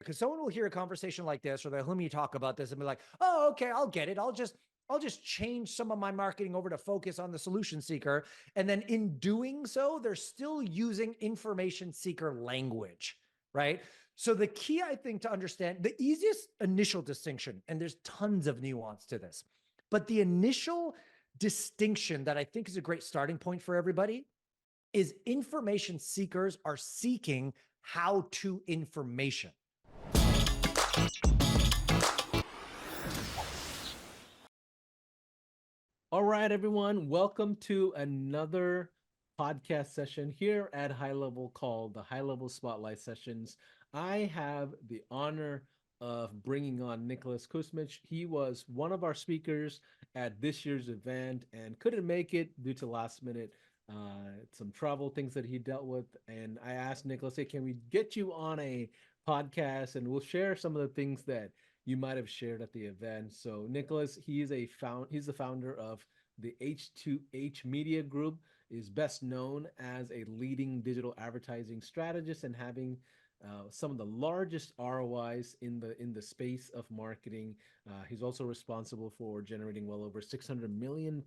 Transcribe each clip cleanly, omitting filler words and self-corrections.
because someone will hear a conversation like this, or they'll hear me talk about this and be like, oh, okay, I'll get it. I'll just change some of my marketing over to focus on the solution seeker. And then in doing so, they're still using information seeker language, right? So the key, I think, to understand the easiest initial distinction, and there's tons of nuance to this, but the initial distinction that I think is a great starting point for everybody is information seekers are seeking how to information. All right, everyone. Welcome to another podcast session here at High Level called the High Level Spotlight Sessions. I have the honor of bringing on Nicholas Kusmich. He was one of our speakers at this year's event and couldn't make it due to last minute some travel things that he dealt with. And I asked Nicholas, hey, can we get you on a podcast and we'll share some of the things that you might have shared at the event. So Nicholas, he's the founder of the H2H Media Group, is best known as a leading digital advertising strategist and having some of the largest ROIs in the space of marketing. He's also responsible for generating well over $600 million+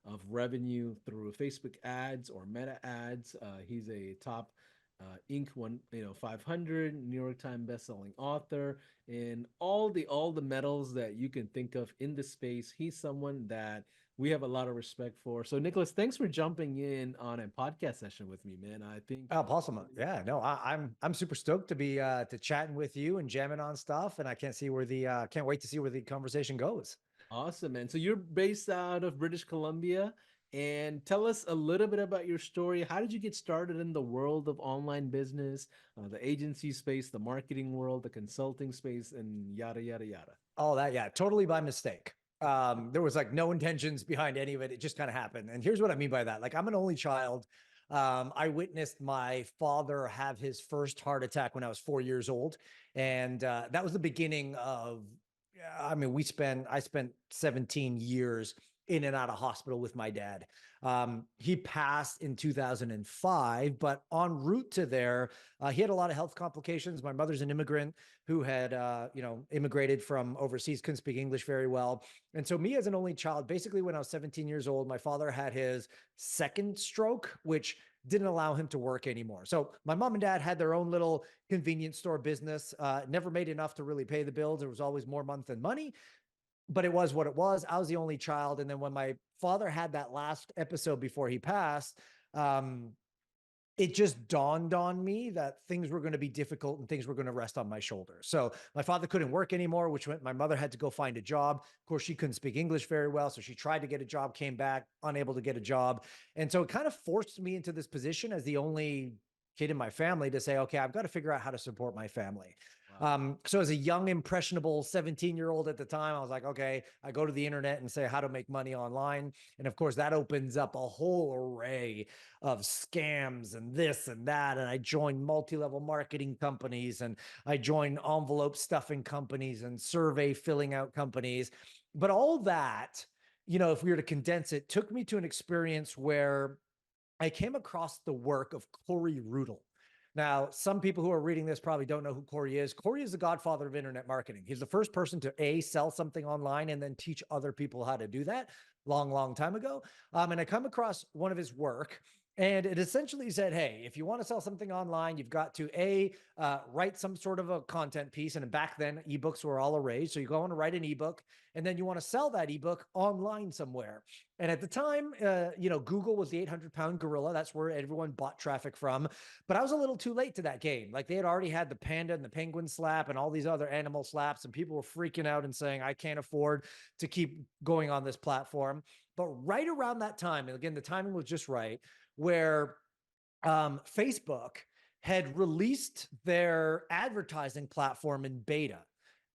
of revenue through Facebook ads or Meta ads. He's a top Inc. 500 New York Times bestselling author, and all the medals that you can think of in the space. He's someone that we have a lot of respect for. So, Nicholas, thanks for jumping in on a podcast session with me, man. I think Oh, awesome. Yeah, no, I'm super stoked to be to chatting with you and jamming on stuff. And I can't wait to see where the conversation goes. awesome, man. So you're based out of British Columbia, and tell us a little bit about your story. How did you get started in the world of online business, the agency space, the marketing world, the consulting space, and yada yada yada? All that, yeah, totally by mistake. There was like no intentions behind any of it. It just kind of happened. And here's what I mean by that. Like, I'm an only child. I witnessed my father have his first heart attack when I was 4 years old. And that was the beginning of, I mean, I spent 17 years in and out of hospital with my dad. He passed in 2005, but en route to there, he had a lot of health complications. My mother's an immigrant who had, immigrated from overseas, couldn't speak English very well. And so me as an only child, basically when I was 17 years old, my father had his second stroke, which didn't allow him to work anymore. So my mom and dad had their own little convenience store business, never made enough to really pay the bills. There was always more month than money, but it was what it was. I was the only child. And then when my father had that last episode before he passed, um, it just dawned on me that things were going to be difficult and things were going to rest on my shoulders. So my father couldn't work anymore, which meant my mother had to go find a job. Of course, she couldn't speak English very well. So she tried to get a job, came back, unable to get a job. And so it kind of forced me into this position as the only kid in my family to say, okay, I've got to figure out how to support my family. Wow. So as a young, impressionable 17-year-old at the time, I was like, okay, I go to the internet and say how to make money online. And of course, that opens up a whole array of scams and this and that. And I joined multi-level marketing companies, and I joined envelope stuffing companies and survey filling out companies. But all that, if we were to condense it, took me to an experience where I came across the work of Corey Rudel. Now, some people who are reading this probably don't know who Corey is. Corey is the godfather of internet marketing. He's the first person to sell something online and then teach other people how to do that long, long time ago. And I come across one of his work, and it essentially said, hey, if you want to sell something online, you've got to write some sort of a content piece. And back then, ebooks were all a rage. So you go on to write an ebook, and then you want to sell that ebook online somewhere. And at the time, Google was the 800-pound gorilla. That's where everyone bought traffic from. But I was a little too late to that game. Like, they had already had the panda and the penguin slap and all these other animal slaps, and people were freaking out and saying, I can't afford to keep going on this platform. But right around that time, and again, the timing was just right, where Facebook had released their advertising platform in beta.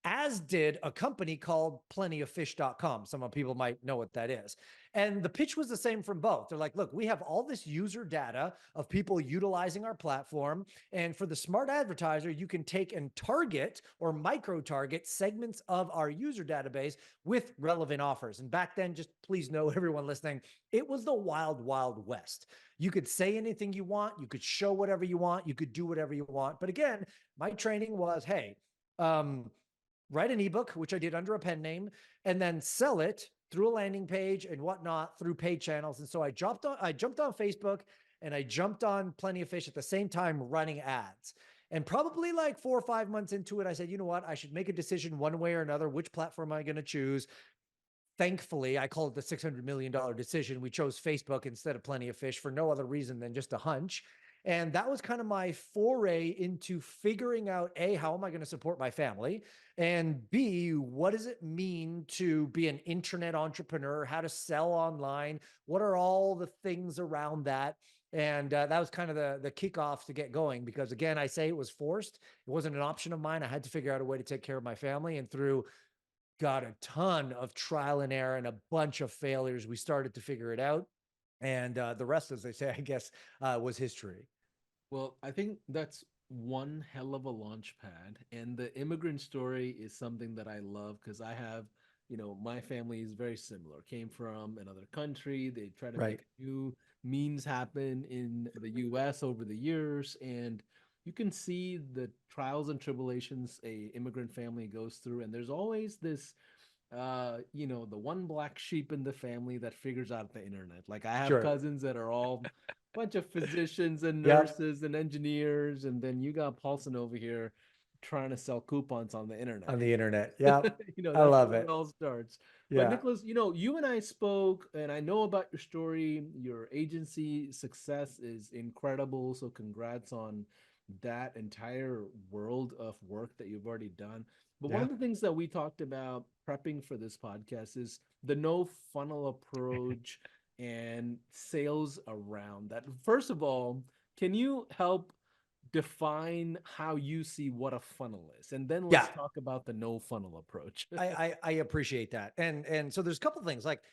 as did a company called plentyoffish.com. Some people might know what that is. And the pitch was the same from both. They're like, look, we have all this user data of people utilizing our platform. And for the smart advertiser, you can take and target or micro target segments of our user database with relevant offers. And back then, just please know, everyone listening, it was the wild, wild west. You could say anything you want, you could show whatever you want, you could do whatever you want. But again, my training was, hey, write an ebook, which I did under a pen name, and then sell it through a landing page and whatnot through paid channels. And so I jumped on Facebook and I jumped on Plenty of Fish at the same time running ads. And probably like 4 or 5 months into it, I said, you know what? I should make a decision one way or another. Which platform am I going to choose? Thankfully, I call it the $600 million decision. We chose Facebook instead of Plenty of Fish for no other reason than just a hunch. And that was kind of my foray into figuring out, A, how am I going to support my family? And B, what does it mean to be an internet entrepreneur, how to sell online? What are all the things around that? And that was kind of the kickoff to get going, because again, I say it was forced. It wasn't an option of mine. I had to figure out a way to take care of my family. And through got a ton of trial and error and a bunch of failures, we started to figure it out. And the rest, as they say, I guess, was history. Well, I think that's one hell of a launch pad. And the immigrant story is something that I love because I have, my family is very similar. Came from another country. They try to Right. make new means happen in the US over the years. And you can see the trials and tribulations a immigrant family goes through. And there's always this the one black sheep in the family that figures out the internet. Like I have Sure. cousins that are all bunch of physicians and Yep. nurses and engineers, and then you got Paulson over here trying to sell coupons on the internet. On the internet. Yep. I That's love where it it. all starts. But Yeah. Nicholas, you and I spoke, and I know about your story. Your agency success is incredible. So congrats on that entire world of work that you've already done. But one Yeah. of the things that we talked about prepping for this podcast is the no funnel approach and sales around that. First of all, can you help define how you see what a funnel is? And then let's Yeah. talk about the no funnel approach. I appreciate that. And so there's a couple things, like,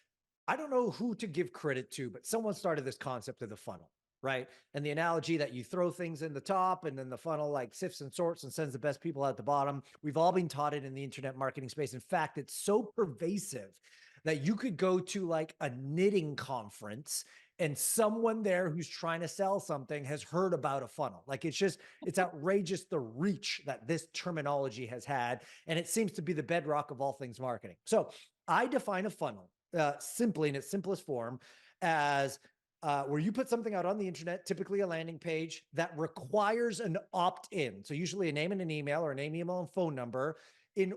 I don't know who to give credit to, but someone started this concept of the funnel, right? And the analogy that you throw things in the top and then the funnel like sifts and sorts and sends the best people out the bottom. We've all been taught it in the internet marketing space. In fact, it's so pervasive that you could go to like a knitting conference and someone there who's trying to sell something has heard about a funnel. Like it's outrageous the reach that this terminology has had. And it seems to be the bedrock of all things marketing. So I define a funnel simply in its simplest form as where you put something out on the internet, typically a landing page that requires an opt-in. So usually a name and an email, or a name, email, and phone number, in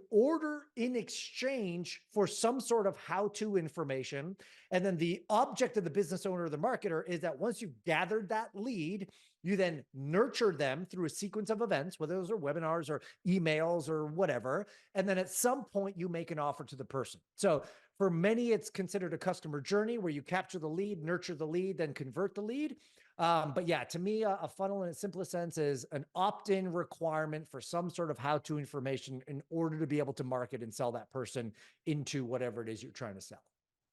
exchange for some sort of how-to information. And then the object of the business owner or the marketer is that once you've gathered that lead, you then nurture them through a sequence of events, whether those are webinars or emails or whatever. And then at some point you make an offer to the person. So for many, it's considered a customer journey where you capture the lead, nurture the lead, then convert the lead. But yeah, to me, a funnel in its simplest sense is an opt-in requirement for some sort of how-to information in order to be able to market and sell that person into whatever it is you're trying to sell.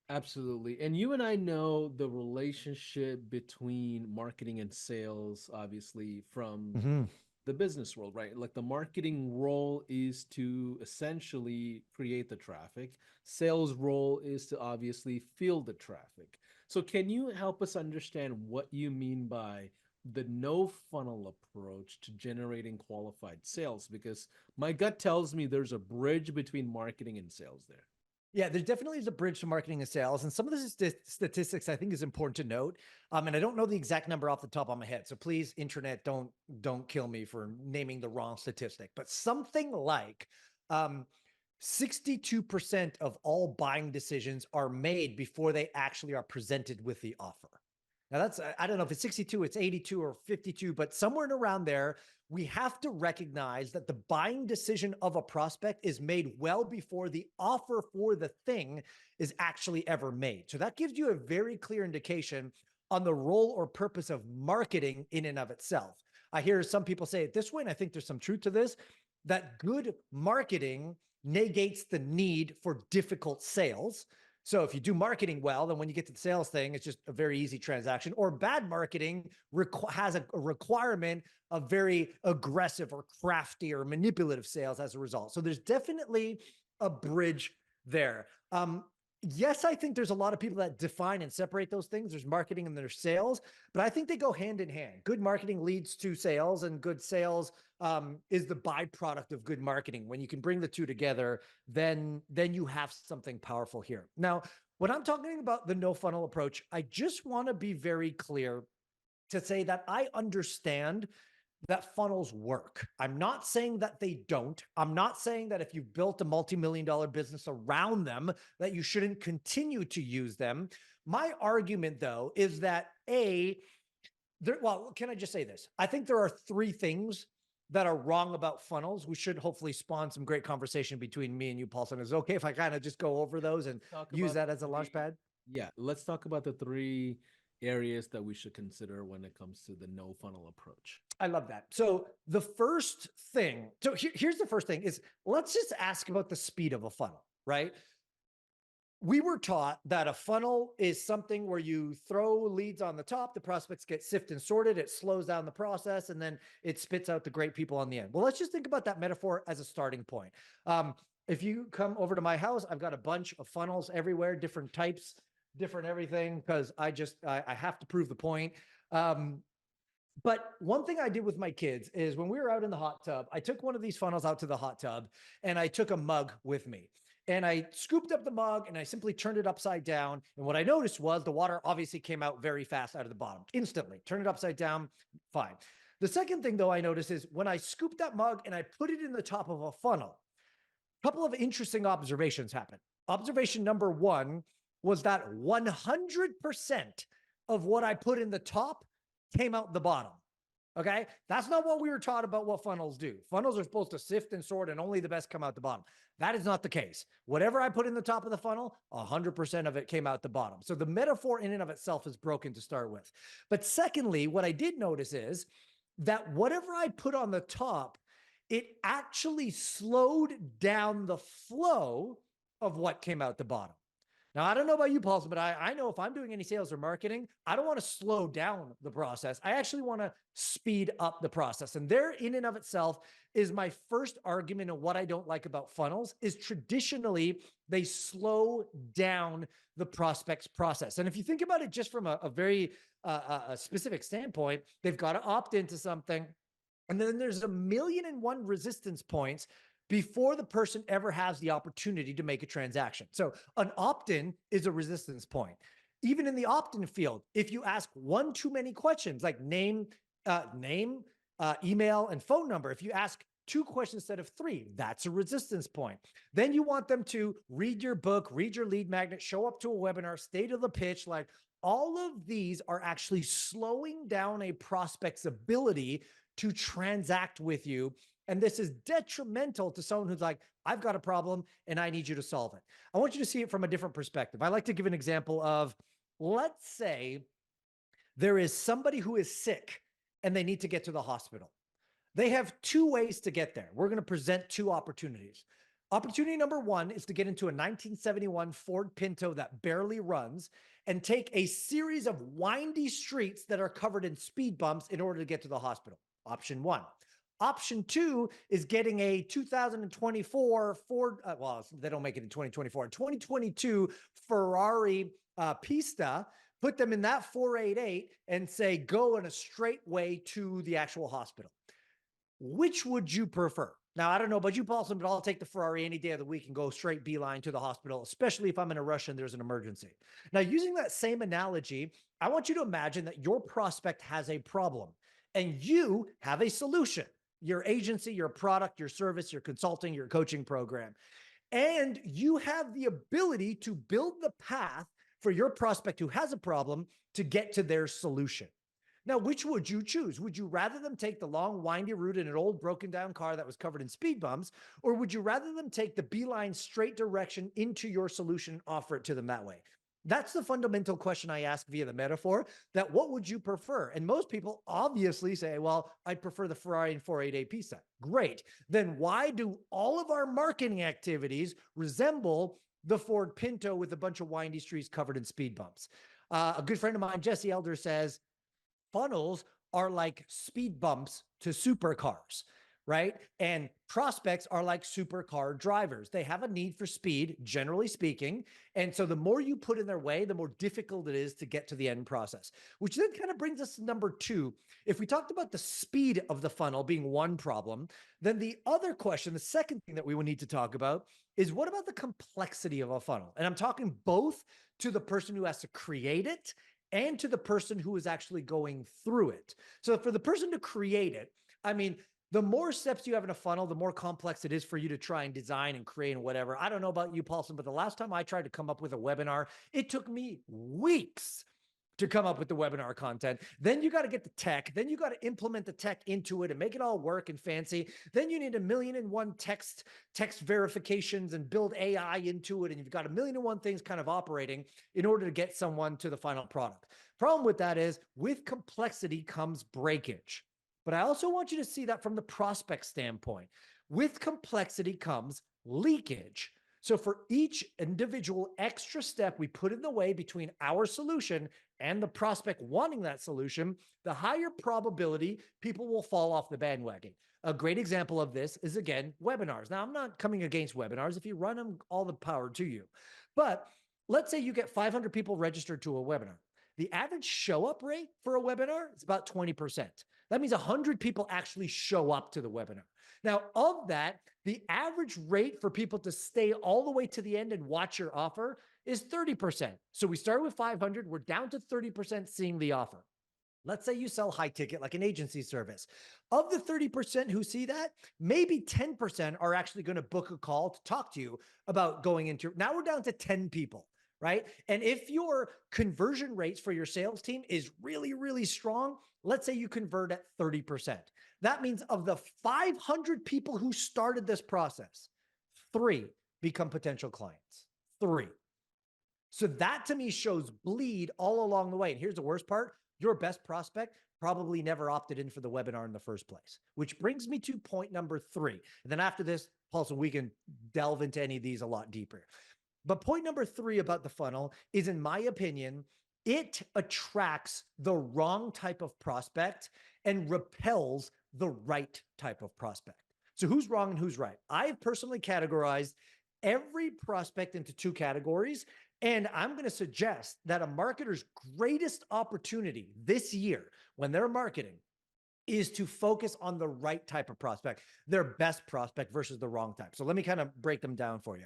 Absolutely. And you and I know the relationship between marketing and sales, obviously, from Mhm. the business world, right? Like the marketing role is to essentially create the traffic. Sales role is to obviously field the traffic. So can you help us understand what you mean by the no funnel approach to generating qualified sales? Because my gut tells me there's a bridge between marketing and sales there. Yeah, there definitely is a bridge to marketing and sales. And some of the statistics I think is important to note. And I don't know the exact number off the top of my head. So please, internet, don't kill me for naming the wrong statistic. But something like 62% of all buying decisions are made before they actually are presented with the offer. Now that's, I don't know if it's 62, it's 82 or 52, but somewhere around there, we have to recognize that the buying decision of a prospect is made well before the offer for the thing is actually ever made. So that gives you a very clear indication on the role or purpose of marketing in and of itself. I hear some people say it this way, and I think there's some truth to this. that good marketing negates the need for difficult sales. So if you do marketing well, then when you get to the sales thing, it's just a very easy transaction. Or bad marketing has a requirement of very aggressive or crafty or manipulative sales as a result. So there's definitely a bridge there. Yes, I think there's a lot of people that define and separate those things. There's marketing and there's sales, but I think they go hand in hand. Good marketing leads to sales, and good sales is the byproduct of good marketing. When you can bring the two together, then you have something powerful here. Now, when I'm talking about the no funnel approach, I just want to be very clear to say that I understand that funnels work. I'm not saying that they don't. I'm not saying that if you've built a multi-million-dollar business around them, that you shouldn't continue to use them. My argument, though, is that well, can I just say this? I think there are three things that are wrong about funnels. We should hopefully spawn some great conversation between me and you, Paulson. Is it okay if I kind of just go over those and use that as a launch pad? Yeah, let's talk about the three areas that we should consider when it comes to the no funnel approach. I love that. So the first thing, here's the first thing is, let's just ask about the speed of a funnel, right? We were taught that a funnel is something where you throw leads on the top, the prospects get sifted and sorted, it slows down the process, and then it spits out the great people on the end. Well, let's just think about that metaphor as a starting point. If you come over to my house, I've got a bunch of funnels everywhere, different types, different everything, because I have to prove the point. But one thing I did with my kids is when we were out in the hot tub, I took one of these funnels out to the hot tub and I took a mug with me. And I scooped up the mug and I simply turned it upside down. And what I noticed was the water obviously came out very fast out of the bottom, instantly. Turn it upside down, fine. The second thing, though, I noticed is when I scooped that mug and I put it in the top of a funnel, a couple of interesting observations happened. Observation number one was that 100% of what I put in the top came out the bottom. Okay. That's not what we were taught about what funnels do. Funnels are supposed to sift and sort and only the best come out the bottom. That is not the case. Whatever I put in the top of the funnel, 100% of it came out the bottom. So the metaphor in and of itself is broken to start with. But secondly, what I did notice is that whatever I put on the top, it actually slowed down the flow of what came out the bottom. Now, I don't know about you, Paulson, but I know if I'm doing any sales or marketing, I don't want to slow down the process. I actually want to speed up the process. And there in and of itself is my first argument of what I don't like about funnels is traditionally they slow down the prospect's process. And if you think about it just from a very specific standpoint, they've got to opt into something. And then there's 1,000,001 resistance points before the person ever has the opportunity to make a transaction. So an opt-in is a resistance point. Even in the opt-in field, if you ask one too many questions like name, email, and phone number, if you ask 2 questions instead of 3, that's a resistance point. Then you want them to read your book, read your lead magnet, show up to a webinar, stay to the pitch. Like all of these are actually slowing down a prospect's ability to transact with you. And this is detrimental to someone who's like, I've got a problem and I need you to solve it. I want you to see it from a different perspective. I like to give an example of, let's say there is somebody who is sick and they need to get to the hospital. They have 2 ways to get there. We're going to present 2 opportunities. Opportunity number 1 is to get into a 1971 Ford Pinto that barely runs and take a series of windy streets that are covered in speed bumps in order to get to the hospital. Option 1. Option 2 is getting a 2024 Ford, well, they don't make it in 2024, 2022 Ferrari Pista, put them in that 488 and say, go in a straight way to the actual hospital. Which would you prefer? Now, I don't know about you, Paulson, but I'll take the Ferrari any day of the week and go straight beeline to the hospital, especially if I'm in a rush and there's an emergency. Now, using that same analogy, I want you to imagine that your prospect has a problem and you have a solution. Your agency, your product, your service, your consulting, your coaching program. And you have the ability to build the path for your prospect who has a problem to get to their solution. Now, which would you choose? Would you rather them take the long, windy route in an old broken down car that was covered in speed bumps? Or would you rather them take the beeline straight direction into your solution and offer it to them that way? That's the fundamental question I ask via the metaphor, that what would you prefer? And most people obviously say, well, I'd prefer the Ferrari and 488 Pista. Great. Then why do all of our marketing activities resemble the Ford Pinto with a bunch of windy streets covered in speed bumps? A good friend of mine, Jesse Elder, says funnels are like speed bumps to supercars, right? And prospects are like supercar drivers. They have a need for speed, generally speaking. And so the more you put in their way, the more difficult it is to get to the end process, which then kind of brings us to number two. If we talked about the speed of the funnel being one problem, then the other question, the second thing that we would need to talk about is, what about the complexity of a funnel? And I'm talking both to the person who has to create it and to the person who is actually going through it. So for the person to create it, I mean, the more steps you have in a funnel, the more complex it is for you to try and design and create and whatever. I don't know about you, Paulson, but the last time I tried to come up with a webinar, it took me weeks to come up with the webinar content. Then you got to get the tech. Then you got to implement the tech into it and make it all work and fancy. Then you need 1,000,001 text verifications and build AI into it. And you've got 1,000,001 things kind of operating in order to get someone to the final product. Problem with that is, with complexity comes breakage. But I also want you to see that from the prospect standpoint. With complexity comes leakage. So for each individual extra step we put in the way between our solution and the prospect wanting that solution, the higher probability people will fall off the bandwagon. A great example of this is, again, webinars. Now, I'm not coming against webinars. If you run them, all the power to you. But let's say you get 500 people registered to a webinar. The average show up rate for a webinar is about 20%. That means 100 people actually show up to the webinar. Now, of that, the average rate for people to stay all the way to the end and watch your offer is 30%. So we started with 500, we're down to 30% seeing the offer. Let's say you sell high ticket, like an agency service. Of the 30% who see that, maybe 10% are actually going to book a call to talk to you about going into. Now we're down to 10 people, right? And if your conversion rates for your sales team is really, really strong, let's say you convert at 30%. That means of the 500 people who started this process, 3 become potential clients. 3. So that to me shows bleed all along the way. And here's the worst part. Your best prospect probably never opted in for the webinar in the first place, which brings me to point number 3. And then after this, Paulson, we can delve into any of these a lot deeper. But point number 3 about the funnel is, in my opinion, it attracts the wrong type of prospect and repels the right type of prospect. So who's wrong and who's right? I've personally categorized every prospect into 2 categories. And I'm going to suggest that a marketer's greatest opportunity this year when they're marketing is to focus on the right type of prospect, their best prospect versus the wrong type. So let me kind of break them down for you.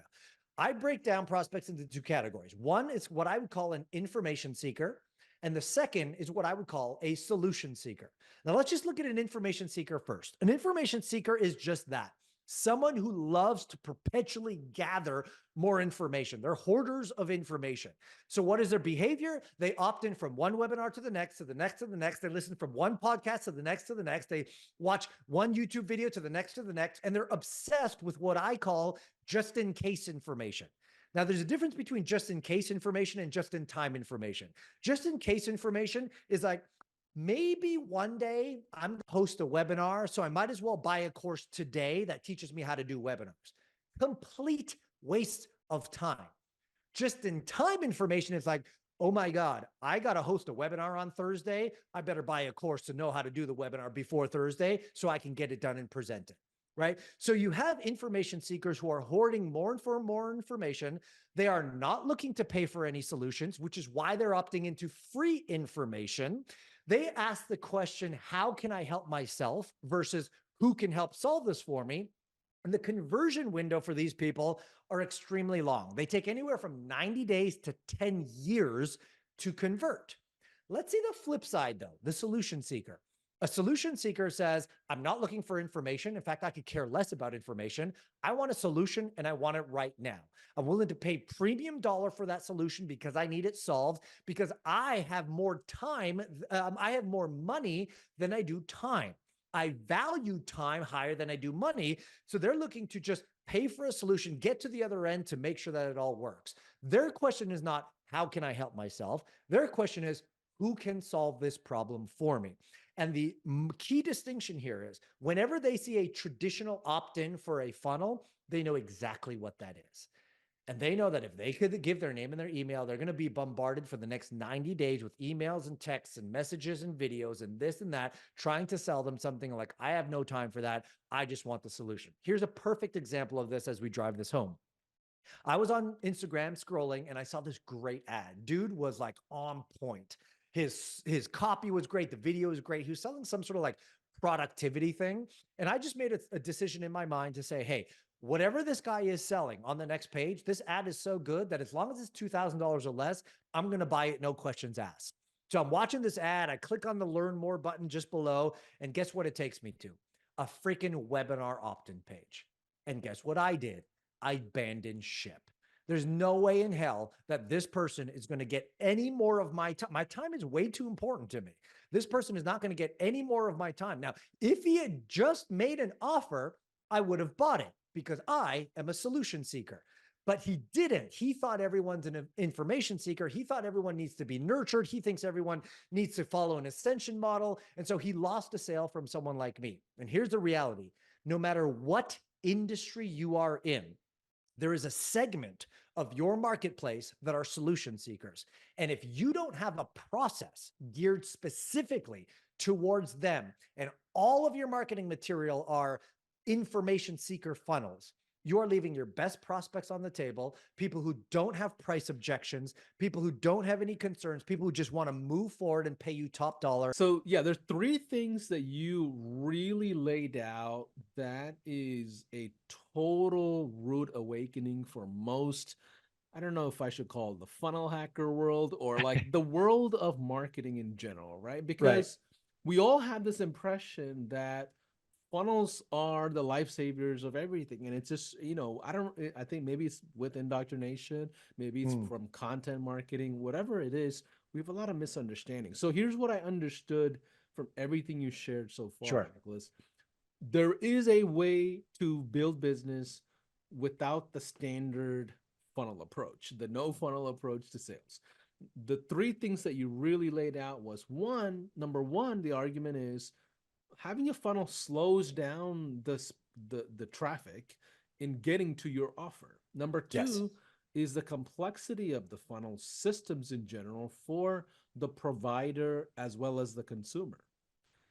I break down prospects into 2 categories. One is what I would call an information seeker, and the second is what I would call a solution seeker. Now let's just look at an information seeker first. An information seeker is just that. Someone who loves to perpetually gather more information. They're hoarders of information. So what is their behavior? They opt in from one webinar to the next, to the next, to the next. They listen from one podcast to the next, to the next. They watch one YouTube video to the next, to the next. And they're obsessed with what I call just in case information. Now, there's a difference between just in case information and just in time information. Just in case information is like, maybe one day I'm going to host a webinar, so I might as well buy a course today that teaches me how to do webinars. Complete waste of time. Just in time information is like, oh my God, I got to host a webinar on Thursday. I better buy a course to know how to do the webinar before Thursday so I can get it done and present it. Right? So you have information seekers who are hoarding more and more information. They are not looking to pay for any solutions, which is why they're opting into free information. They ask the question, how can I help myself versus who can help solve this for me? And the conversion window for these people are extremely long. They take anywhere from 90 days to 10 years to convert. Let's see the flip side though, the solution seeker. A solution seeker says, I'm not looking for information. In fact, I could care less about information. I want a solution and I want it right now. I'm willing to pay premium dollar for that solution because I need it solved, because I have more time. I have more money than I do time. I value time higher than I do money. So they're looking to just pay for a solution, get to the other end to make sure that it all works. Their question is not, how can I help myself? Their question is, who can solve this problem for me? And the key distinction here is whenever they see a traditional opt-in for a funnel, they know exactly what that is. And they know that if they could give their name and their email, they're going to be bombarded for the next 90 days with emails and texts and messages and videos and this and that, trying to sell them something like, I have no time for that. I just want the solution. Here's a perfect example of this as we drive this home. I was on Instagram scrolling and I saw this great ad. Dude was like on point. His copy was great. The video was great. He was selling some sort of like productivity thing. And I just made a decision in my mind to say, hey, whatever this guy is selling on the next page, this ad is so good that as long as it's $2,000 or less, I'm going to buy it. No questions asked. So I'm watching this ad. I click on the learn more button just below. And guess what it takes me to? A freaking webinar opt-in page. And guess what I did? I abandoned ship. There's no way in hell that this person is going to get any more of my time. My time is way too important to me. This person is not going to get any more of my time. Now, if he had just made an offer, I would have bought it because I am a solution seeker. But he didn't. He thought everyone's an information seeker. He thought everyone needs to be nurtured. He thinks everyone needs to follow an ascension model. And so he lost a sale from someone like me. And here's the reality. No matter what industry you are in, there is a segment of your marketplace that are solution seekers. And if you don't have a process geared specifically towards them, and all of your marketing material are information seeker funnels, you are leaving your best prospects on the table, people who don't have price objections, people who don't have any concerns, people who just want to move forward and pay you top dollar. So yeah, there's three things that you really laid out that is a total rude awakening for most. I don't know if I should call it the funnel hacker world or like the world of marketing in general, right? Right. Because we all have this impression that funnels are the lifesavers of everything. And it's just, I think maybe it's with indoctrination, maybe it's from content marketing, whatever it is, we have a lot of misunderstanding. So here's what I understood from everything you shared so far, Sure. Nicholas. There is a way to build business without the standard funnel approach, the no funnel approach to sales. The three things that you really laid out was number one, the argument is having a funnel slows down the traffic in getting to your offer. Number two is the complexity of the funnel systems in general for the provider as well as the consumer.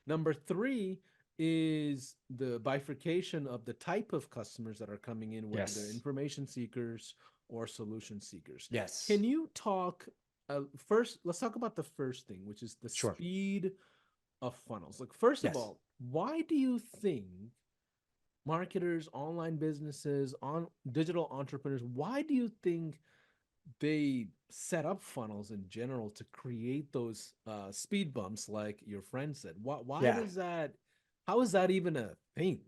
Number three is the bifurcation of the type of customers that are coming in, whether they're information seekers or solution seekers. Yes. Can you talk first? Let's talk about the first thing, which is the speed of funnels. Like, first of all, why do you think marketers, online businesses, digital entrepreneurs, why do you think they set up funnels in general to create those speed bumps like your friend said? Why does that, how is that even a thing?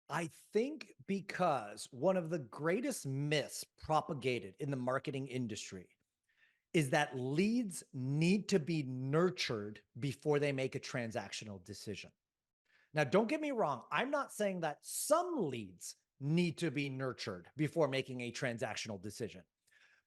I think because one of the greatest myths propagated in the marketing industry is that leads need to be nurtured before they make a transactional decision. Now, don't get me wrong. I'm not saying that some leads need to be nurtured before making a transactional decision,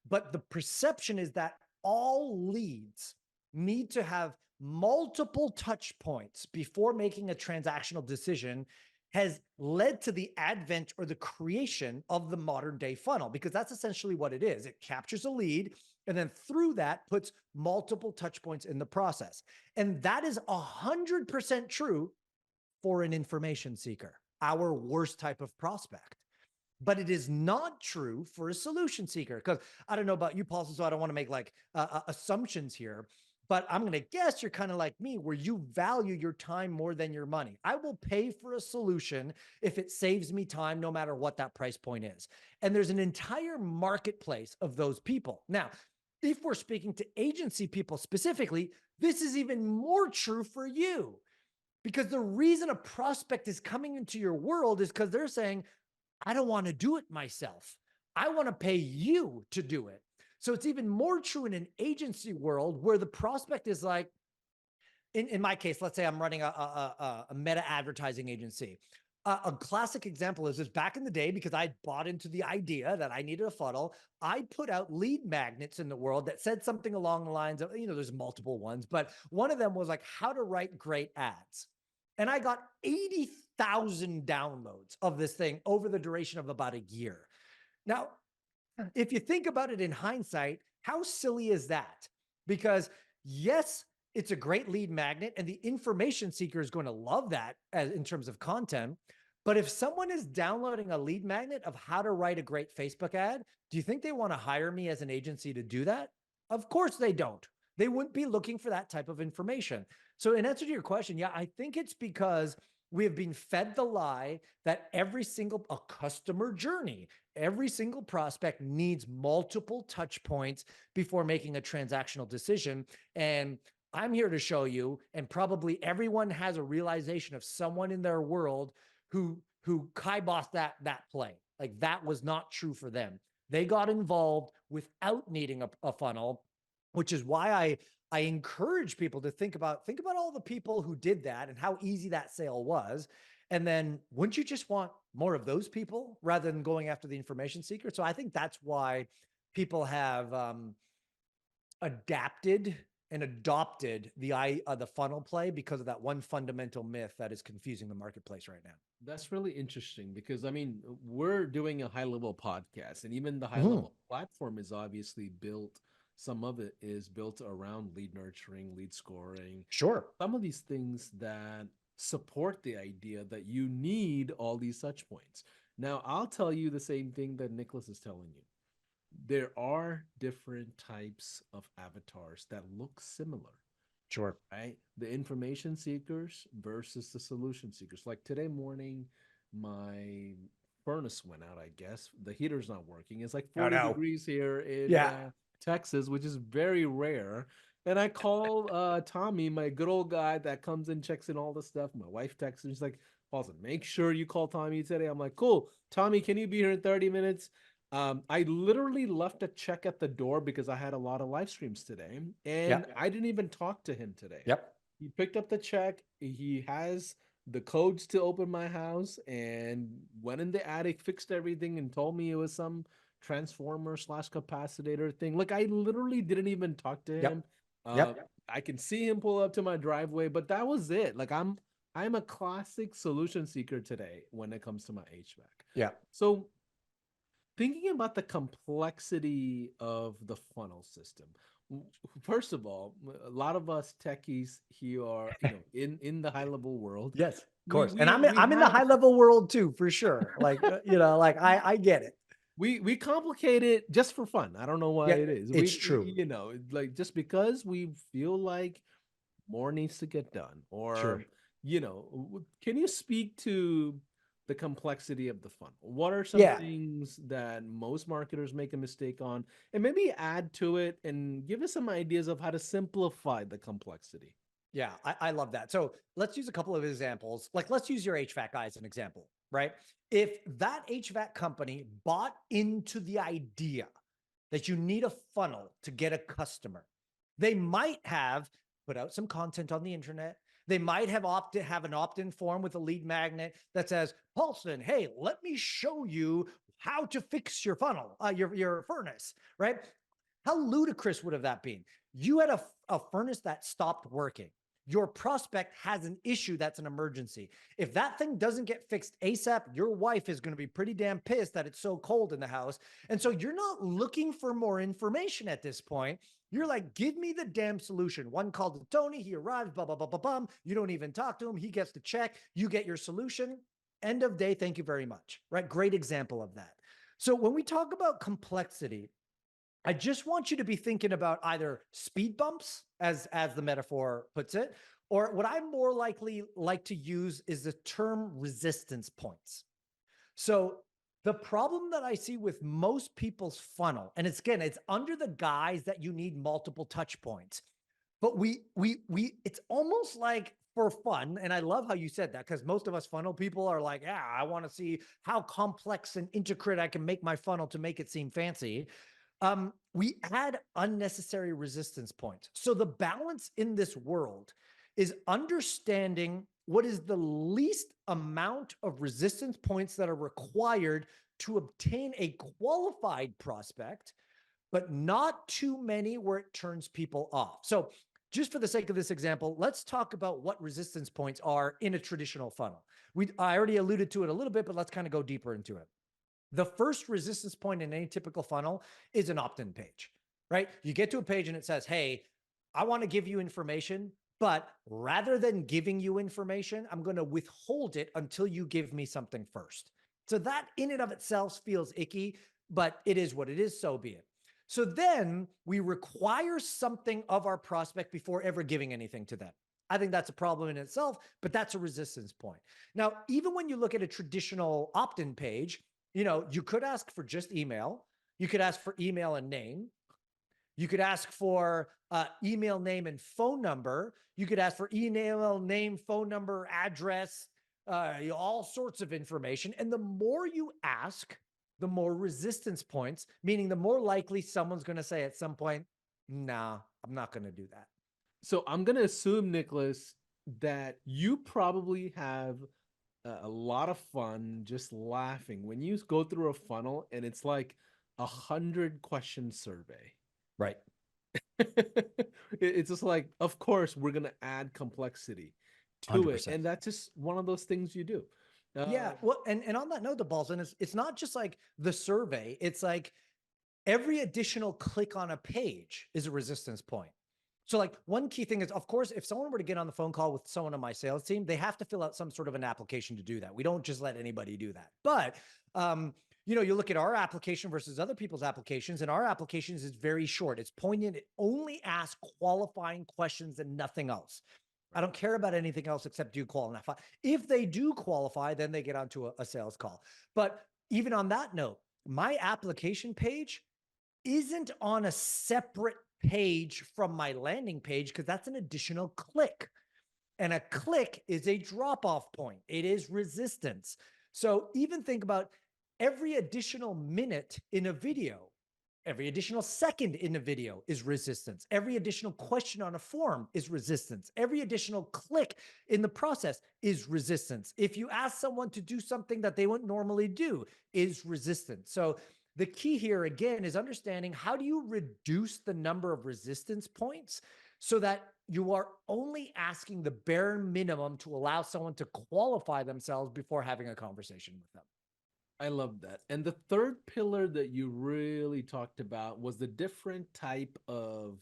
but the perception is that all leads need to have multiple touch points before making a transactional decision has led to the advent or the creation of the modern day funnel, because that's essentially what it is. It captures a lead and then through that puts multiple touch points in the process. And that is 100% true for an information seeker, our worst type of prospect. But it is not true for a solution seeker, because I don't know about you, Paul, so I don't want to make like assumptions here, but I'm going to guess you're kind of like me, where you value your time more than your money. I will pay for a solution if it saves me time, no matter what that price point is. And there's an entire marketplace of those people. Now, if we're speaking to agency people specifically, this is even more true for you, because the reason a prospect is coming into your world is because they're saying, I don't want to do it myself. I want to pay you to do it. So it's even more true in an agency world where the prospect is like, in my case, let's say I'm running a meta advertising agency. A classic example is this: back in the day, because I bought into the idea that I needed a funnel, I put out lead magnets in the world that said something along the lines of, there's multiple ones, but one of them was like how to write great ads. And I got 80,000 downloads of this thing over the duration of about a year. Now, if you think about it in hindsight, how silly is that? Because yes, it's a great lead magnet and the information seeker is going to love that in terms of content. But if someone is downloading a lead magnet of how to write a great Facebook ad, do you think they want to hire me as an agency to do that? Of course they don't. They wouldn't be looking for that type of information. So in answer to your question, yeah, I think it's because we have been fed the lie that every single a customer journey, every single prospect needs multiple touch points before making a transactional decision. And I'm here to show you, and probably everyone has a realization of someone in their world who kibossed that play. Like that was not true for them. They got involved without needing a funnel, which is why I encourage people to think about all the people who did that and how easy that sale was. And then wouldn't you just want more of those people rather than going after the information seeker? So I think that's why people have adapted and adopted the funnel play, because of that one fundamental myth that is confusing the marketplace right now. That's really interesting because I mean, we're doing a high level podcast, and even the high Mhm. level platform is obviously built, some of it is built around lead nurturing, lead scoring, Sure. some of these things that support the idea that you need all these touch points. Now, I'll tell you the same thing that Nicholas is telling you. There are different types of avatars that look similar, Sure. right? The information seekers versus the solution seekers. Like today morning, my furnace went out, I guess. The heater's not working. It's like Oh 40 no. degrees here in Yeah. Texas, which is very rare. And I call Tommy, my good old guy that comes and checks in all the stuff. My wife texts and she's like, Paulson, make sure you call Tommy today. I'm like, cool. Tommy, can you be here in 30 minutes? I literally left a check at the door because I had a lot of live streams today, and Yep. I didn't even talk to him today. Yep. He picked up the check. He has the codes to open my house and went in the attic, fixed everything, and told me it was some transformer slash capacitator thing. Like I literally didn't even talk to him. Yep. Yep. I can see him pull up to my driveway, but that was it. Like I'm a classic solution seeker today when it comes to my HVAC. Yeah. So thinking about the complexity of the funnel system, first of all, a lot of us techies here are, in the high level world, Yes, of we course. And we we I'm in the have high level world too, for sure. Like, like I get it. we complicate it just for fun. I don't know why Yeah, it is. it's true. Like just because we feel like more needs to get done, Sure. or can you speak to the complexity of the funnel? What are some Yeah. things that most marketers make a mistake on, and maybe add to it and give us some ideas of how to simplify the complexity? Yeah, I love that. So let's use a couple of examples. Like, let's use your HVAC guy as an example, right? If that HVAC company bought into the idea that you need a funnel to get a customer, they might have put out some content on the internet. They might have have an opt-in form with a lead magnet that says, Paulson, hey, let me show you how to fix your funnel, your furnace, right? How ludicrous would have that been? You had a furnace that stopped working. Your prospect has an issue that's an emergency. If that thing doesn't get fixed ASAP, your wife is going to be pretty damn pissed that it's so cold in the house. And so you're not looking for more information at this point. You're like, give me the damn solution. One called to Tony, he arrives, blah, blah, blah, blah, blah. You don't even talk to him. He gets the check. You get your solution. End of day. Thank you very much. Right? Great example of that. So when we talk about complexity, I just want you to be thinking about either speed bumps, as the metaphor puts it, or what I more likely like to use is the term resistance points. So the problem that I see with most people's funnel, and it's under the guise that you need multiple touch points, but it's almost like for fun. And I love how you said that, because most of us funnel people are like, yeah, I want to see how complex and intricate I can make my funnel to make it seem fancy. We add unnecessary resistance points. So the balance in this world is understanding what is the least amount of resistance points that are required to obtain a qualified prospect, but not too many where it turns people off. So just for the sake of this example, let's talk about what resistance points are in a traditional funnel. I already alluded to it a little bit, but let's kind of go deeper into it. The first resistance point in any typical funnel is an opt-in page, right? You get to a page and it says, hey, I want to give you information, but rather than giving you information, I'm going to withhold it until you give me something first. So that in and of itself feels icky, but it is what it is, so be it. So then we require something of our prospect before ever giving anything to them. I think that's a problem in itself, but that's a resistance point. Now, even when you look at a traditional opt-in page, you could ask for just email. You could ask for email and name. You could ask for email, name, and phone number. You could ask for email, name, phone number, address, all sorts of information. And the more you ask, the more resistance points, meaning the more likely someone's going to say at some point, nah, I'm not going to do that. So I'm going to assume, Nicholas, that you probably have a lot of fun just laughing when you go through a funnel and it's like 100-question survey. Right. It's just like, of course, we're going to add complexity to 100%. it. And that's just one of those things you do. Yeah. Well, and on that note, the balls, and it's not just like the survey. It's like every additional click on a page is a resistance point. So like one key thing is, of course, if someone were to get on the phone call with someone on my sales team, they have to fill out some sort of an application to do that. We don't just let anybody do that. But, you look at our application versus other people's applications, and our applications is very short. It's poignant. It only asks qualifying questions and nothing else. I don't care about anything else except do you qualify. If they do qualify, then they get onto a sales call. But even on that note, my application page isn't on a separate page from my landing page because that's an additional click. And a click is a drop-off point. It is resistance. So even think about every additional minute in a video, every additional second in a video is resistance. Every additional question on a form is resistance. Every additional click in the process is resistance. If you ask someone to do something that they wouldn't normally do is resistance. So the key here, again, is understanding how do you reduce the number of resistance points so that you are only asking the bare minimum to allow someone to qualify themselves before having a conversation with them. I love that. And the third pillar that you really talked about was the different type of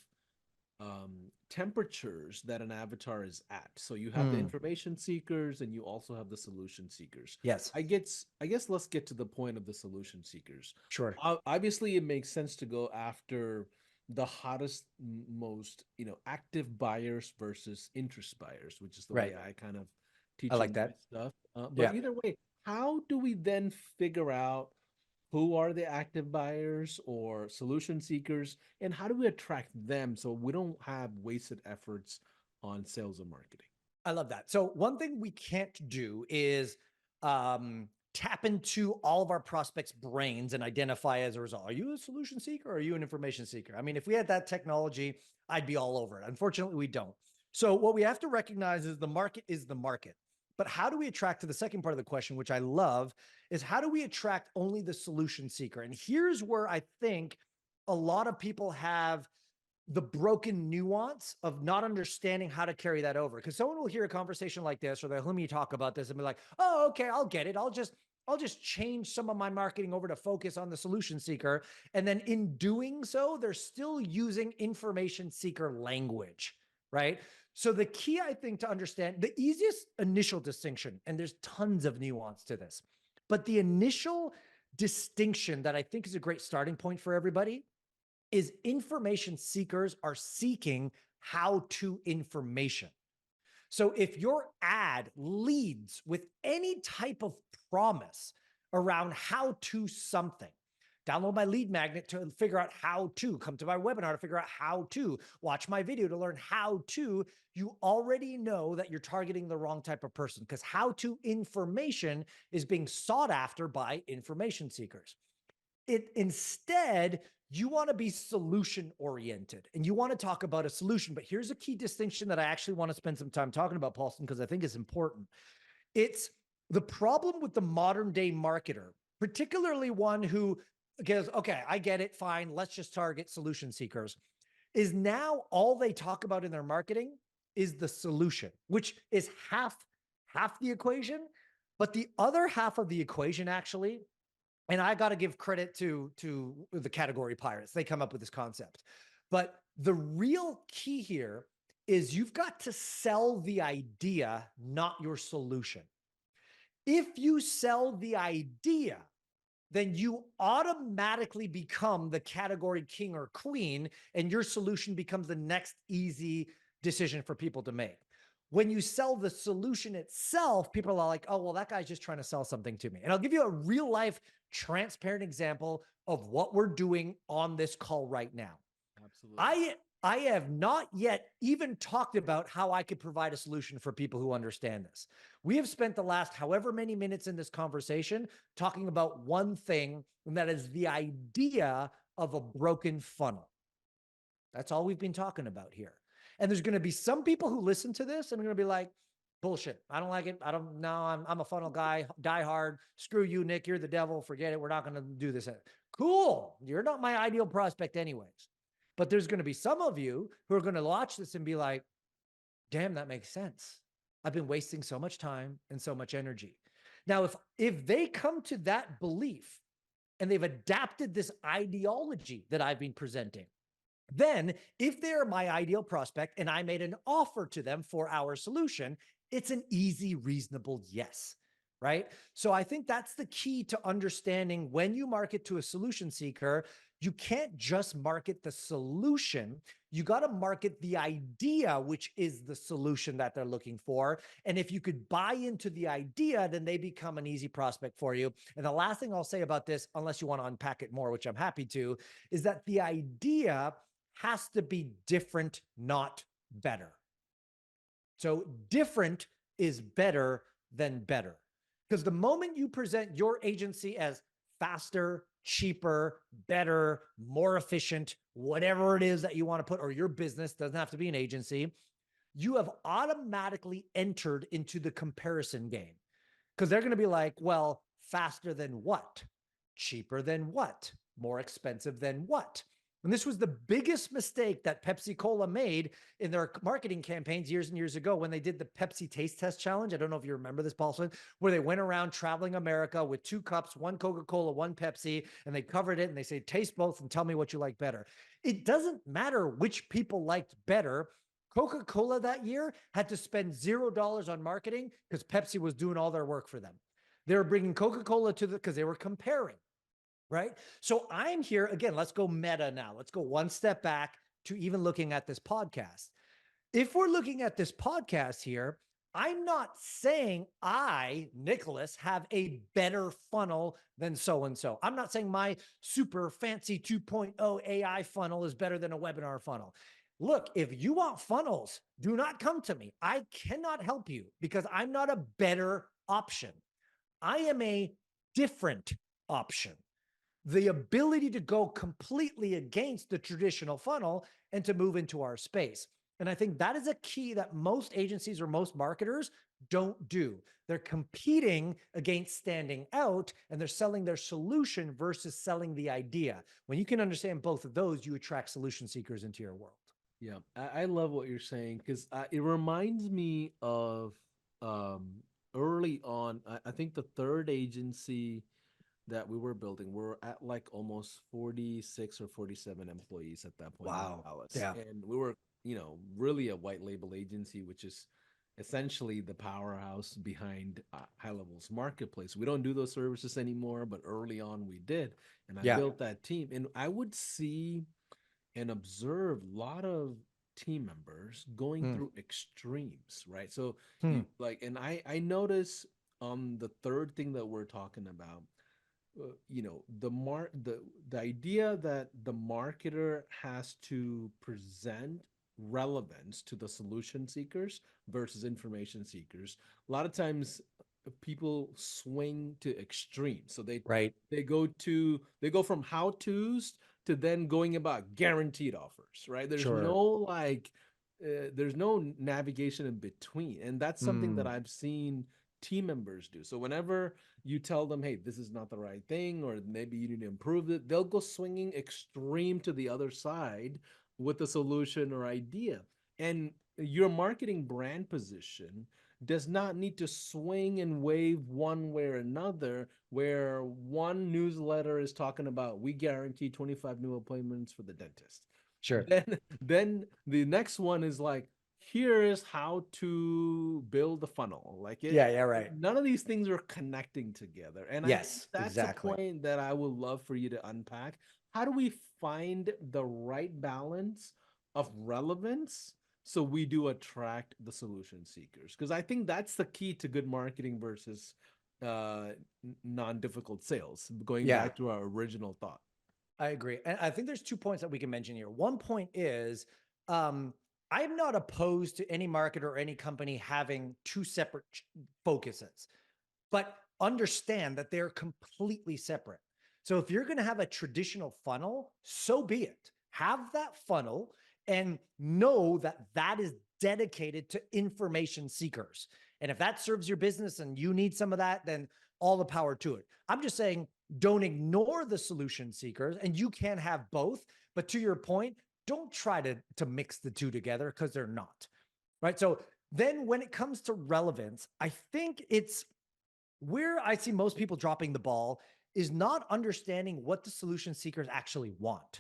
temperatures that an avatar is at. So you have the information seekers and you also have the solution seekers. Yes. I guess let's get to the point of the solution seekers. Sure. Obviously, it makes sense to go after the hottest, most active buyers versus interest buyers, which is the way I kind of teach I like that stuff. But either way, how do we then figure out who are the active buyers or solution seekers, and how do we attract them so we don't have wasted efforts on sales and marketing? I love that. So one thing we can't do is tap into all of our prospects' brains and identify as a result. Are you a solution seeker or are you an information seeker? I mean, if we had that technology, I'd be all over it. Unfortunately, we don't. So what we have to recognize is the market is the market. But how do we attract, to the second part of the question, which I love, is how do we attract only the solution seeker? And here's where I think a lot of people have the broken nuance of not understanding how to carry that over. Because someone will hear a conversation like this, or they'll hear me talk about this and be like, oh, okay, I'll get it. I'll just change some of my marketing over to focus on the solution seeker. And then in doing so, they're still using information seeker language, right? So the key, I think, to understand the easiest initial distinction, and there's tons of nuance to this, but the initial distinction that I think is a great starting point for everybody is information seekers are seeking how-to information. So if your ad leads with any type of promise around how to something, download my lead magnet to figure out how to, come to my webinar to figure out how to, watch my video to learn how to, you already know that you're targeting the wrong type of person because how to information is being sought after by information seekers. Instead, You want to be solution oriented and you want to talk about a solution. But here's a key distinction that I actually want to spend some time talking about, Paulson, because I think it's important. It's the problem with the modern day marketer, particularly one who goes, okay, I get it, fine, let's just target solution seekers, is now all they talk about in their marketing is the solution, which is half the equation. But the other half of the equation actually, and I got to give credit to the category pirates. They come up with this concept. But the real key here is you've got to sell the idea, not your solution. If you sell the idea, then you automatically become the category king or queen, and your solution becomes the next easy decision for people to make. When you sell the solution itself, people are like, oh, well, that guy's just trying to sell something to me. And I'll give you a real life, transparent example of what we're doing on this call right now. Absolutely. I have not yet even talked about how I could provide a solution for people who understand this. We have spent the last however many minutes in this conversation talking about one thing, and that is the idea of a broken funnel. That's all we've been talking about here. And there's going to be some people who listen to this and are going to be like, bullshit. I don't like it. I don't know. I'm a funnel guy, die hard. Screw you, Nick. You're the devil. Forget it. We're not going to do this. Cool. You're not my ideal prospect anyways. But there's going to be some of you who are going to watch this and be like, damn, that makes sense. I've been wasting so much time and so much energy. Now, if they come to that belief and they've adapted this ideology that I've been presenting, then if they're my ideal prospect and I made an offer to them for our solution, it's an easy, reasonable yes. Right. So I think that's the key to understanding when you market to a solution seeker. You can't just market the solution. You got to market the idea, which is the solution that they're looking for. And if you could buy into the idea, then they become an easy prospect for you. And the last thing I'll say about this, unless you want to unpack it more, which I'm happy to, is that the idea has to be different, not better. So different is better than better. Because the moment you present your agency as faster, cheaper, better, more efficient, whatever it is that you want to put, or your business doesn't have to be an agency, you have automatically entered into the comparison game. Because they're going to be like, well, faster than what? Cheaper than what? More expensive than what? And this was the biggest mistake that Pepsi-Cola made in their marketing campaigns years and years ago when they did the Pepsi Taste Test Challenge. I don't know if you remember this, Paulson, where they went around traveling America with 2 cups, 1 Coca-Cola, 1 Pepsi, and they covered it and they say, taste both and tell me what you like better. It doesn't matter which people liked better. Coca-Cola that year had to spend $0 on marketing because Pepsi was doing all their work for them. They were bringing Coca-Cola to because they were comparing. Right? So I'm here again. Let's go meta now. Let's go one step back to even looking at this podcast. If we're looking at this podcast here, I'm not saying I, Nicholas, have a better funnel than so-and-so. I'm not saying my super fancy 2.0 AI funnel is better than a webinar funnel. Look, if you want funnels, do not come to me. I cannot help you because I'm not a better option. I am a different option. The ability to go completely against the traditional funnel and to move into our space. And I think that is a key that most agencies or most marketers don't do. They're competing against standing out and they're selling their solution versus selling the idea. When you can understand both of those, you attract solution seekers into your world. Yeah, I love what you're saying because it reminds me of early on. I think the third agency that we were building, we're at like almost 46 or 47 employees at that point in Wow. Dallas. Yeah. And we were, really a white label agency, which is essentially the powerhouse behind High Levels Marketplace. We don't do those services anymore, but early on we did. And I built that team. And I would see and observe a lot of team members going through extremes, right? So you like, and I notice on the third thing that we're talking about, the idea that the marketer has to present relevance to the solution seekers versus information seekers. A lot of times people swing to extremes. So Right. they go from how to's to then going about guaranteed offers, right? There's Sure. no there's no navigation in between. And that's something that Mm, I've seen team members do. So whenever you tell them, hey, this is not the right thing, or maybe you need to improve it, they'll go swinging extreme to the other side with a solution or idea. And your marketing brand position does not need to swing and wave one way or another, where one newsletter is talking about we guarantee 25 new appointments for the dentist. sure. Then the next one is like, here is how to build a funnel. Like Yeah, yeah, right. none of these things are connecting together. And I think Yes, that's a exactly. point that I would love for you to unpack. How do we find the right balance of relevance so we do attract the solution seekers? Because I think that's the key to good marketing versus non-difficult sales, going Yeah. back to our original thought. I agree. And I think there's 2 points that we can mention here. One point is, um, I'm not opposed to any marketer or any company having 2 separate focuses, but understand that they're completely separate. So if you're going to have a traditional funnel, so be it. Have that funnel and know that that is dedicated to information seekers. And if that serves your business and you need some of that, then all the power to it. I'm just saying, don't ignore the solution seekers, and you can have both. But to your point, don't try to mix the two together, because they're not. Right. So then when it comes to relevance, I think it's where I see most people dropping the ball is not understanding what the solution seekers actually want,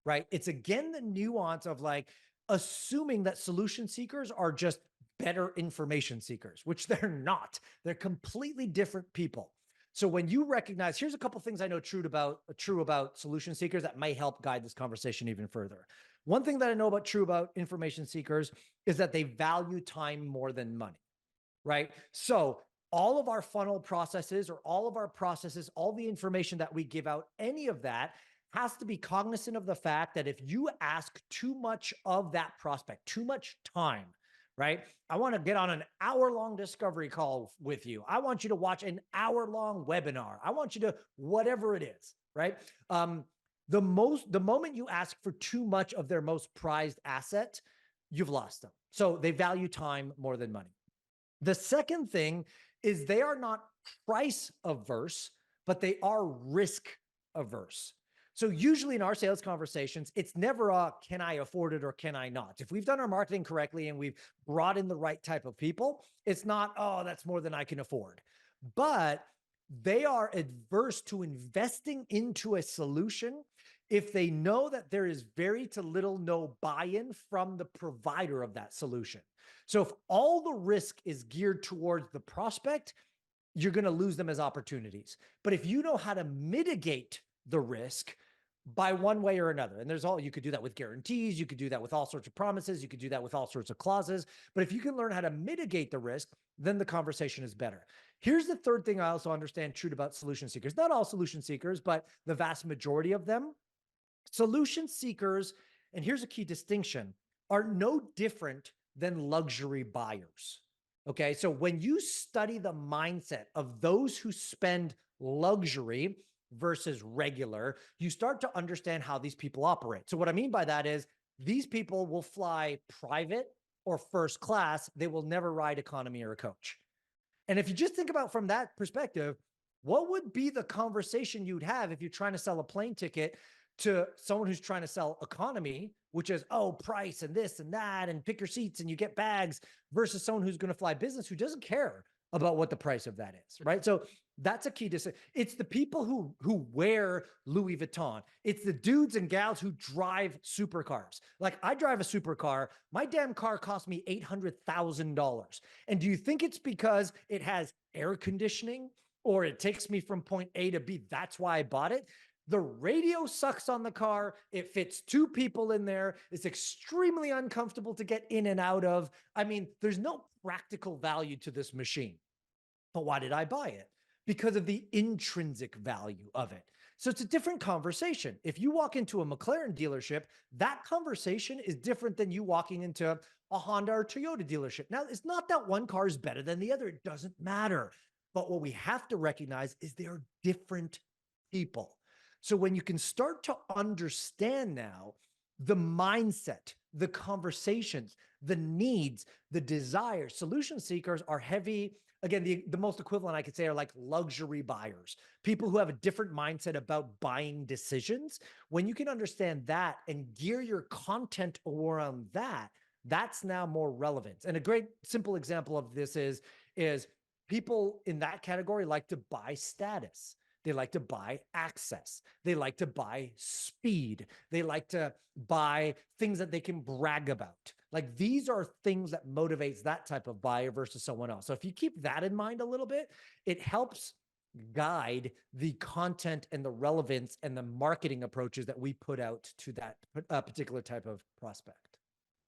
right? It's again the nuance of like assuming that solution seekers are just better information seekers, which they're not. They're completely different people. So when you recognize, here's a couple things I know true about solution seekers that may help guide this conversation even further. One thing that I know true about information seekers is that they value time more than money, right? So all of our funnel processes or all of our processes, all the information that we give out, any of that has to be cognizant of the fact that if you ask too much of that prospect, too much time, right? I want to get on an hour-long discovery call with you. I want you to watch an hour-long webinar. I want you to whatever it is, right? The moment you ask for too much of their most prized asset, you've lost them. So they value time more than money. The second thing is they are not price averse, but they are risk averse. So usually in our sales conversations, it's never a can I afford it or can I not? If we've done our marketing correctly and we've brought in the right type of people, it's not, oh, that's more than I can afford. But they are adverse to investing into a solution if they know that there is very to little no buy-in from the provider of that solution. So if all the risk is geared towards the prospect, you're going to lose them as opportunities. But if you know how to mitigate the risk by one way or another, and you could do that with guarantees, you could do that with all sorts of promises, you could do that with all sorts of clauses. But if you can learn how to mitigate the risk, then the conversation is better. Here's the third thing I also understand true about solution seekers. Not all solution seekers, but the vast majority of them. Solution seekers, and here's a key distinction, are no different than luxury buyers. Okay. So when you study the mindset of those who spend luxury versus regular, you start to understand how these people operate. So what I mean by that is these people will fly private or first class. They will never ride economy or a coach. And if you just think about from that perspective, what would be the conversation you'd have if you're trying to sell a plane ticket to someone who's trying to sell economy, which is, oh, price and this and that, and pick your seats and you get bags, versus someone who's going to fly business who doesn't care about what the price of that is, right? So that's a key to say. It's the people who wear Louis Vuitton. It's the dudes and gals who drive supercars. Like I drive a supercar. My damn car cost me $800,000. And do you think it's because it has air conditioning or it takes me from point A to B? That's why I bought it. The radio sucks on the car. It fits 2 people in there. It's extremely uncomfortable to get in and out of. I mean, there's no practical value to this machine. But why did I buy it? Because of the intrinsic value of it. So it's a different conversation. If you walk into a McLaren dealership, that conversation is different than you walking into a Honda or Toyota dealership. Now, it's not that one car is better than the other. It doesn't matter. But what we have to recognize is they are different people. So when you can start to understand now the mindset, the conversations, the needs, the desires, solution seekers are heavy. Again, the most equivalent I could say are like luxury buyers, people who have a different mindset about buying decisions. When you can understand that and gear your content around that, that's now more relevant. And a great simple example of this is people in that category like to buy status. They like to buy access. They like to buy speed. They like to buy things that they can brag about. Like these are things that motivates that type of buyer versus someone else. So if you keep that in mind a little bit, it helps guide the content and the relevance and the marketing approaches that we put out to that particular type of prospect.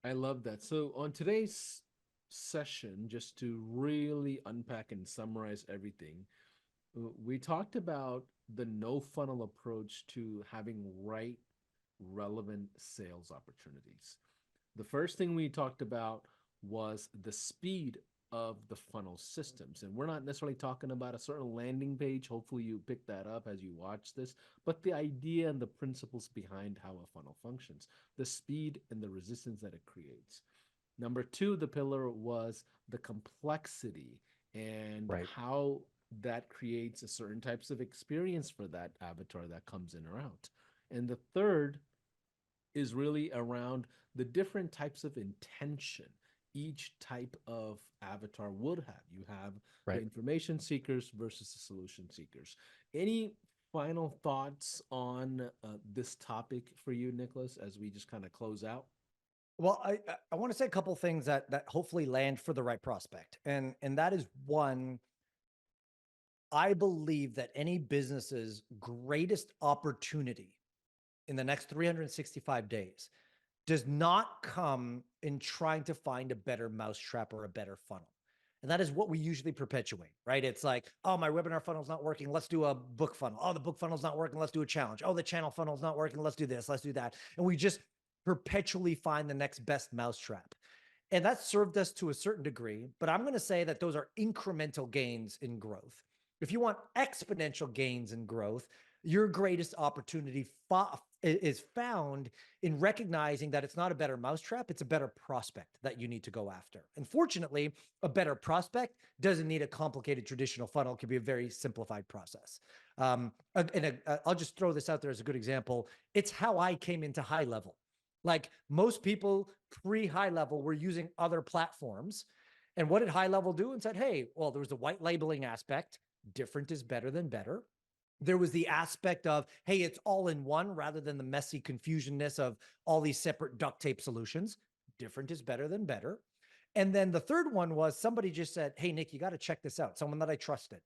I love that. So on today's session, just to really unpack and summarize everything, we talked about the no funnel approach to having right, relevant sales opportunities. The first thing we talked about was the speed of the funnel systems. And we're not necessarily talking about a certain landing page. Hopefully, you pick that up as you watch this, but the idea and the principles behind how a funnel functions, the speed and the resistance that it creates. Number two, the pillar was the complexity and Right. how that creates a certain types of experience for that avatar that comes in or out. And the third is really around the different types of intention each type of avatar would have. You have the Right. information seekers versus the solution seekers. Any final thoughts on this topic for you, Nicholas, as we just kind of close out? Well, I want to say a couple of things that hopefully land for the right prospect. And that is one, I believe that any business's greatest opportunity in the next 365 days does not come in trying to find a better mousetrap or a better funnel. And that is what we usually perpetuate, right? It's like, oh, my webinar funnel's not working. Let's do a book funnel. Oh, the book funnel's not working. Let's do a challenge. Oh, the channel funnel's not working. Let's do this. Let's do that. And we just perpetually find the next best mousetrap. And that served us to a certain degree, but I'm going to say that those are incremental gains in growth. If you want exponential gains in growth, your greatest opportunity is found in recognizing that it's not a better mousetrap, it's a better prospect that you need to go after. And fortunately, a better prospect doesn't need a complicated traditional funnel. It can be a very simplified process. I'll just throw this out there as a good example. It's how I came into high level. Like most people pre-high level were using other platforms. And what did high level do? And said, hey, well, there was the white labeling aspect. Different is better than better. There was the aspect of, hey, it's all in one rather than the messy confusionness of all these separate duct tape solutions. Different is better than better. And then the third one was somebody just said, hey, Nick, you got to check this out. Someone that I trusted.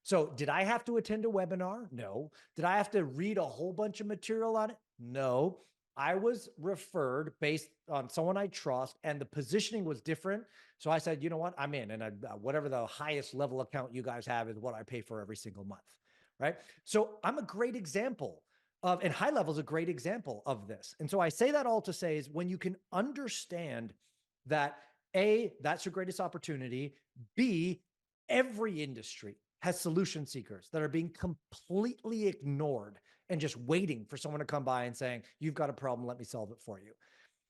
So did I have to attend a webinar? No. Did I have to read a whole bunch of material on it? No. I was referred based on someone I trust, and the positioning was different. So I said, you know what? I'm in. And whatever the highest level account you guys have is what I pay for every single month. Right. So I'm a great example of, and high level is a great example of this. And so I say that all to say is when you can understand that A, that's your greatest opportunity. B, every industry has solution seekers that are being completely ignored and just waiting for someone to come by and saying, you've got a problem, let me solve it for you.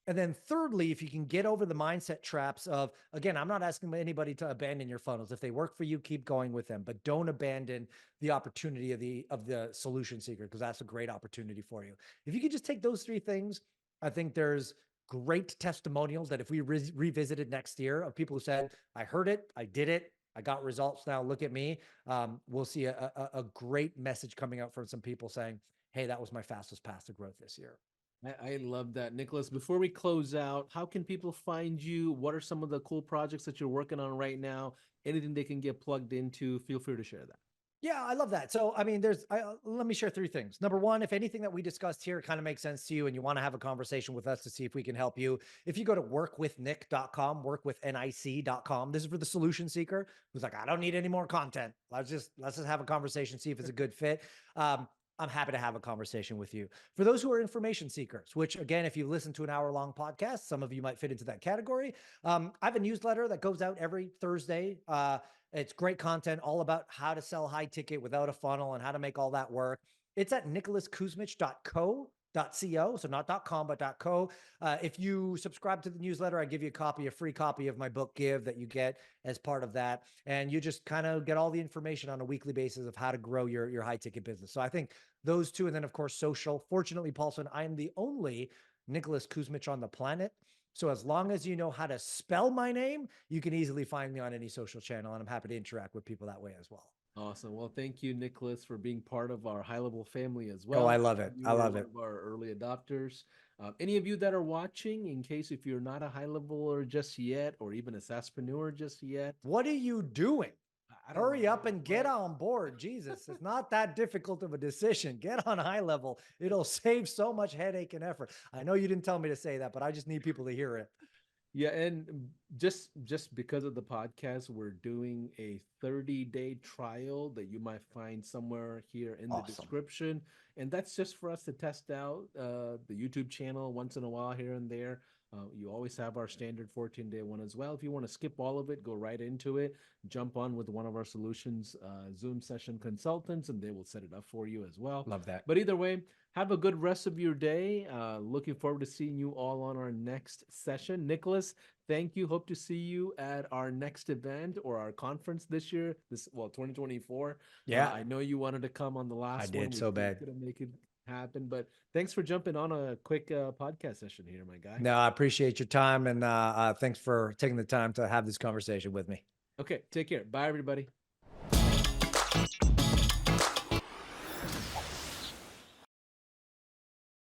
And then thirdly, if you can get over the mindset traps of, again, I'm not asking anybody to abandon your funnels. If they work for you, keep going with them, but don't abandon the opportunity of the solution seeker, because that's a great opportunity for you. If you could just take those three things, I think there's great testimonials that if we revisited next year of people who said, I heard it, I did it, I got results now, look at me. We'll see a great message coming out from some people saying, hey, that was my fastest path to growth this year. I love that. Nicholas, before we close out, how can people find you? What are some of the cool projects that you're working on right now? Anything they can get plugged into, feel free to share that. Yeah, I love that. So, I mean, let me share three things. Number one, if anything that we discussed here kind of makes sense to you and you want to have a conversation with us to see if we can help you, if you go to workwithnick.com, workwithnic.com, this is for the solution seeker who's like, I don't need any more content. Let's just have a conversation, see if it's a good fit. I'm happy to have a conversation with you. For those who are information seekers, which again, if you listen to an hour-long podcast, some of you might fit into that category. I have a newsletter that goes out every Thursday. It's great content all about how to sell high ticket without a funnel and how to make all that work. It's at nicholaskusmich.co. So not .com, but .co. If you subscribe to the newsletter, I give you a free copy of my book, Give, that you get as part of that. And you just kind of get all the information on a weekly basis of how to grow your high ticket business. So I think those two, and then of course, social. Fortunately, Paulson, I am the only Nicholas Kusmich on the planet. So as long as you know how to spell my name, you can easily find me on any social channel, and I'm happy to interact with people that way as well. Awesome. Well, thank you, Nicholas, for being part of our high level family as Oh, I well. love it. You I were love one it. of our early adopters. Any of you that are watching, in case if you're not a high leveler just yet, or even a SaaSpreneur just yet, What are you doing? I don't Hurry know, up and get right? on board. Jesus, it's not that difficult of a decision. Get on high level. It'll save so much headache and effort. I know you didn't tell me to say that, but I just need people to hear it. Yeah, and just because of the podcast, we're doing a 30-day trial that you might find somewhere here in the Awesome. description. And that's just for us to test out the YouTube channel once in a while here and there. You always have our standard 14-day one as well. If you want to skip all of it, go right into it, jump on with one of our solutions Zoom session consultants, and they will set it up for you as well. Love that. But either way, have a good rest of your day. Looking forward to seeing you all on our next session. Nicholas, thank you. Hope to see you at our next event or our conference this year. 2024. Yeah, I know you wanted to come on the I last one. did We so just bad. couldn't make it happen, but thanks for jumping on a quick podcast session here, my guy. No, I appreciate your time, and thanks for taking the time to have this conversation with me. Okay, take care. Bye, everybody.